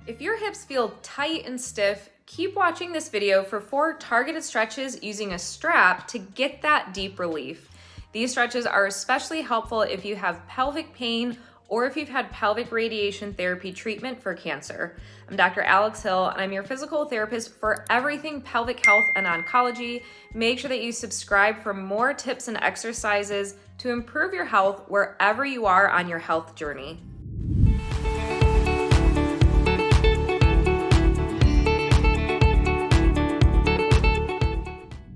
If your hips feel tight and stiff, keep watching this video for 4 targeted stretches using a strap to get that deep relief. These stretches are especially helpful if you have pelvic pain or if you've had pelvic radiation therapy treatment for cancer. I'm Dr. Alex Hill, and I'm your physical therapist for everything pelvic health and oncology. Make sure that you subscribe for more tips and exercises to improve your health wherever you are on your health journey.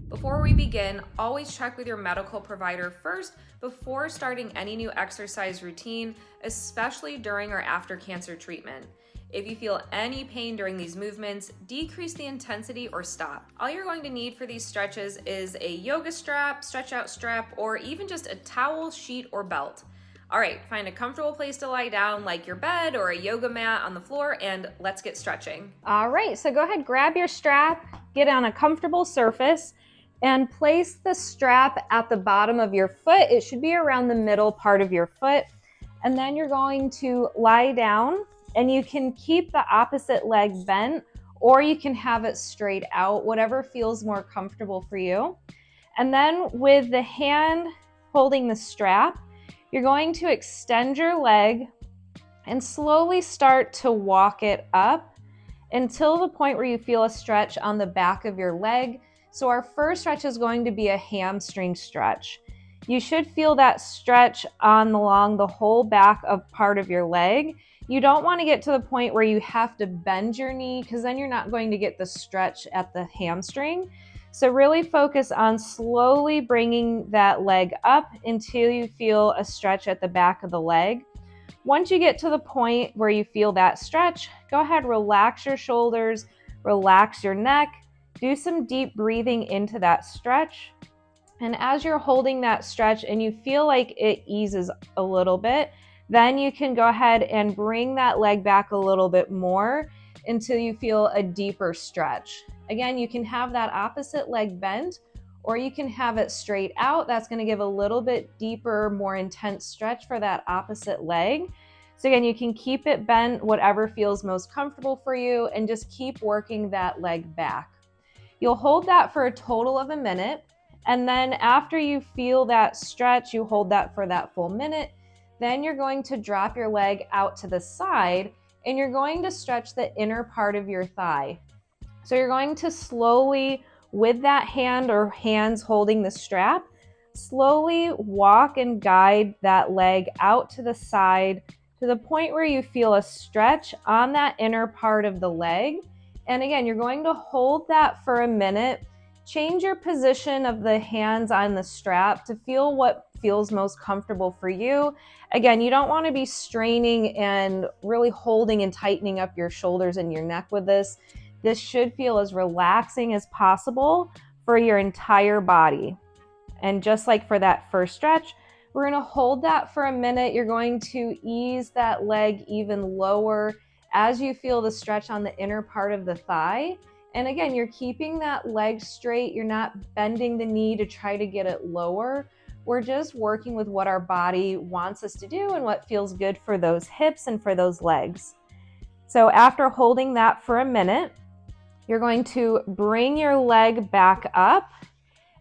Before we begin, always check with your medical provider first before starting any new exercise routine, especially during or after cancer treatment. If you feel any pain during these movements, decrease the intensity or stop. All you're going to need for these stretches is a yoga strap, stretch out strap, or even just a towel, sheet, or belt. All right, find a comfortable place to lie down like your bed or a yoga mat on the floor, and let's get stretching. All right, so go ahead, grab your strap, get on a comfortable surface, and place the strap at the bottom of your foot. It should be around the middle part of your foot. And then you're going to lie down, and you can keep the opposite leg bent, or you can have it straight out, whatever feels more comfortable for you. And then with the hand holding the strap, you're going to extend your leg and slowly start to walk it up until the point where you feel a stretch on the back of your leg. So our first stretch is going to be a hamstring stretch. You should feel that stretch along the whole back of part of your leg. You don't want to get to the point where you have to bend your knee, because then you're not going to get the stretch at the hamstring. So really focus on slowly bringing that leg up until you feel a stretch at the back of the leg. Once you get to the point where you feel that stretch, go ahead, relax your shoulders, relax your neck. Do some deep breathing into that stretch. And as you're holding that stretch and you feel like it eases a little bit, then you can go ahead and bring that leg back a little bit more until you feel a deeper stretch. Again, you can have that opposite leg bent, or you can have it straight out. That's going to give a little bit deeper, more intense stretch for that opposite leg. So again, you can keep it bent, whatever feels most comfortable for you, and just keep working that leg back. You'll hold that for a total of a minute, and then after you feel that stretch, you hold that for that full minute. Then you're going to drop your leg out to the side, and you're going to stretch the inner part of your thigh. So you're going to slowly, with that hand or hands holding the strap, slowly walk and guide that leg out to the side to the point where you feel a stretch on that inner part of the leg. And again, you're going to hold that for a minute. Change your position of the hands on the strap to feel what feels most comfortable for you. Again, you don't want to be straining and really holding and tightening up your shoulders and your neck with this. This should feel as relaxing as possible for your entire body. And just like for that first stretch, we're going to hold that for a minute. You're going to ease that leg even lower as you feel the stretch on the inner part of the thigh. And again, you're keeping that leg straight. You're not bending the knee to try to get it lower. We're just working with what our body wants us to do and what feels good for those hips and for those legs. So after holding that for a minute, you're going to bring your leg back up.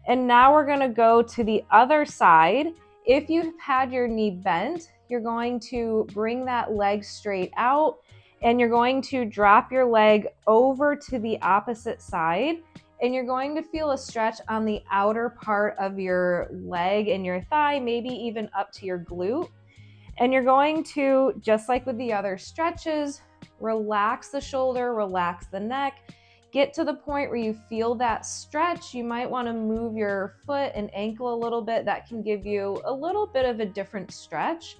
And now we're going to go to the other side. If you've had your knee bent, you're going to bring that leg straight out, and you're going to drop your leg over to the opposite side, and you're going to feel a stretch on the outer part of your leg and your thigh, maybe even up to your glute. And you're going to, just like with the other stretches, relax the shoulder, relax the neck, get to the point where you feel that stretch. You might want to move your foot and ankle a little bit. That can give you a little bit of a different stretch.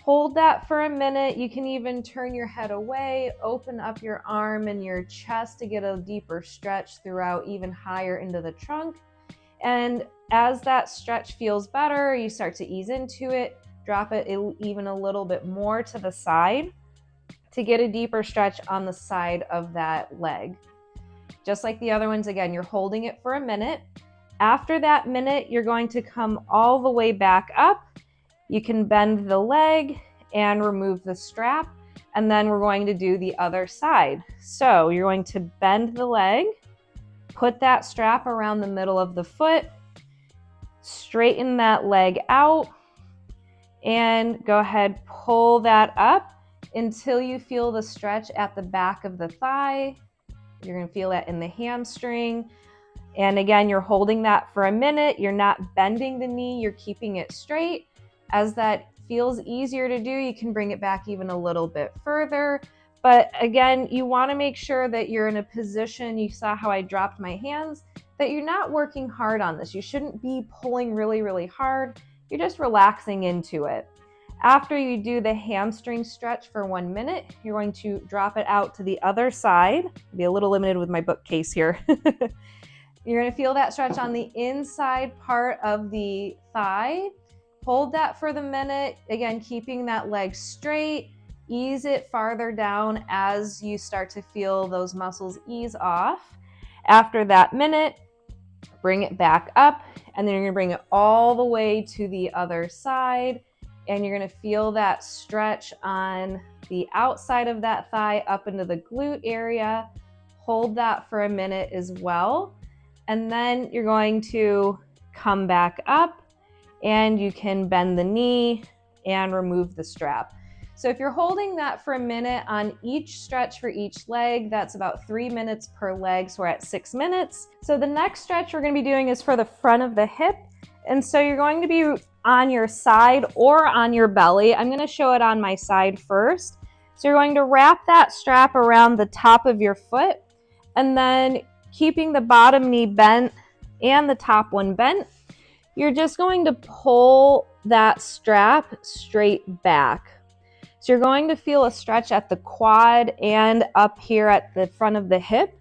Hold that for a minute. You can even turn your head away, open up your arm and your chest to get a deeper stretch throughout, even higher into the trunk. And as that stretch feels better, you start to ease into it, drop it even a little bit more to the side to get a deeper stretch on the side of that leg. Just like the other ones, again, you're holding it for a minute. After that minute, you're going to come all the way back up. You can bend the leg and remove the strap. and then we're going to do the other side. So you're going to bend the leg, put that strap around the middle of the foot, straighten that leg out, and go ahead, pull that up until you feel the stretch at the back of the thigh. You're gonna feel that in the hamstring. And again, you're holding that for a minute. You're not bending the knee, you're keeping it straight. As that feels easier to do, you can bring it back even a little bit further. But again, you wanna make sure that you're in a position, you saw how I dropped my hands, that you're not working hard on this. You shouldn't be pulling really, really hard. You're just relaxing into it. After you do the hamstring stretch for 1 minute, you're going to drop it out to the other side. I'll be a little limited with my bookcase here. You're going to feel that stretch on the inside part of the thigh. Hold that for the minute. Again, keeping that leg straight. Ease it farther down as you start to feel those muscles ease off. After that minute, bring it back up, and then you're going to bring it all the way to the other side, and you're going to feel that stretch on the outside of that thigh up into the glute area. Hold that for a minute as well, and then you're going to come back up, and you can bend the knee and remove the strap. So if you're holding that for a minute on each stretch for each leg, that's about 3 minutes per leg, so we're at 6 minutes. So the next stretch we're going to be doing is for the front of the hip, and so you're going to be on your side or on your belly. I'm going to show it on my side first. So you're going to wrap that strap around the top of your foot, and then keeping the bottom knee bent and the top one bent, you're just going to pull that strap straight back. So you're going to feel a stretch at the quad and up here at the front of the hip.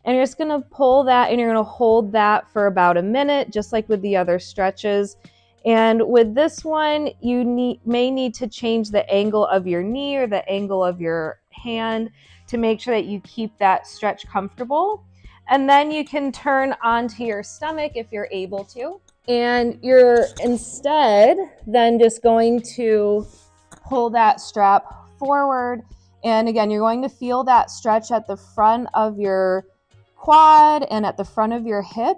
And you're just going to pull that, and you're going to hold that for about a minute, just like with the other stretches. And with this one, you may need to change the angle of your knee or the angle of your hand to make sure that you keep that stretch comfortable. And then you can turn onto your stomach if you're able to. And you're instead then just going to pull that strap forward. And again, you're going to feel that stretch at the front of your quad and at the front of your hip.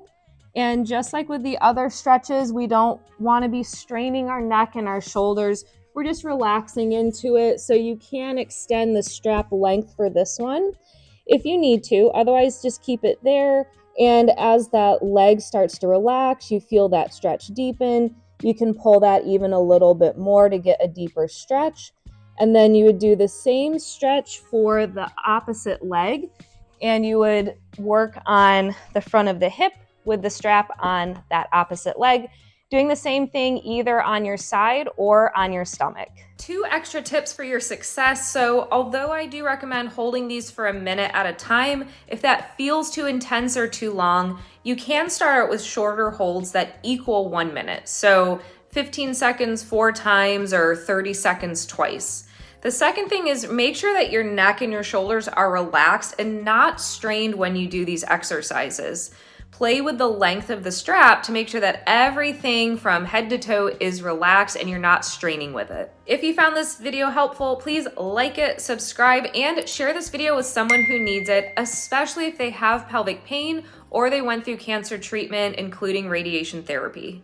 And just like with the other stretches, we don't want to be straining our neck and our shoulders. We're just relaxing into it. So you can extend the strap length for this one if you need to. Otherwise, just keep it there. And as that leg starts to relax, you feel that stretch deepen. You can pull that even a little bit more to get a deeper stretch. And then you would do the same stretch for the opposite leg. And you would work on the front of the hip with the strap on that opposite leg, doing the same thing either on your side or on your stomach. 2 extra tips for your success. So although I do recommend holding these for a minute at a time, if that feels too intense or too long, you can start out with shorter holds that equal 1 minute. So 15 seconds 4 times or 30 seconds twice. The second thing is make sure that your neck and your shoulders are relaxed and not strained when you do these exercises. Play with the length of the strap to make sure that everything from head to toe is relaxed and you're not straining with it. If you found this video helpful, please like it, subscribe, and share this video with someone who needs it, especially if they have pelvic pain or they went through cancer treatment, including radiation therapy.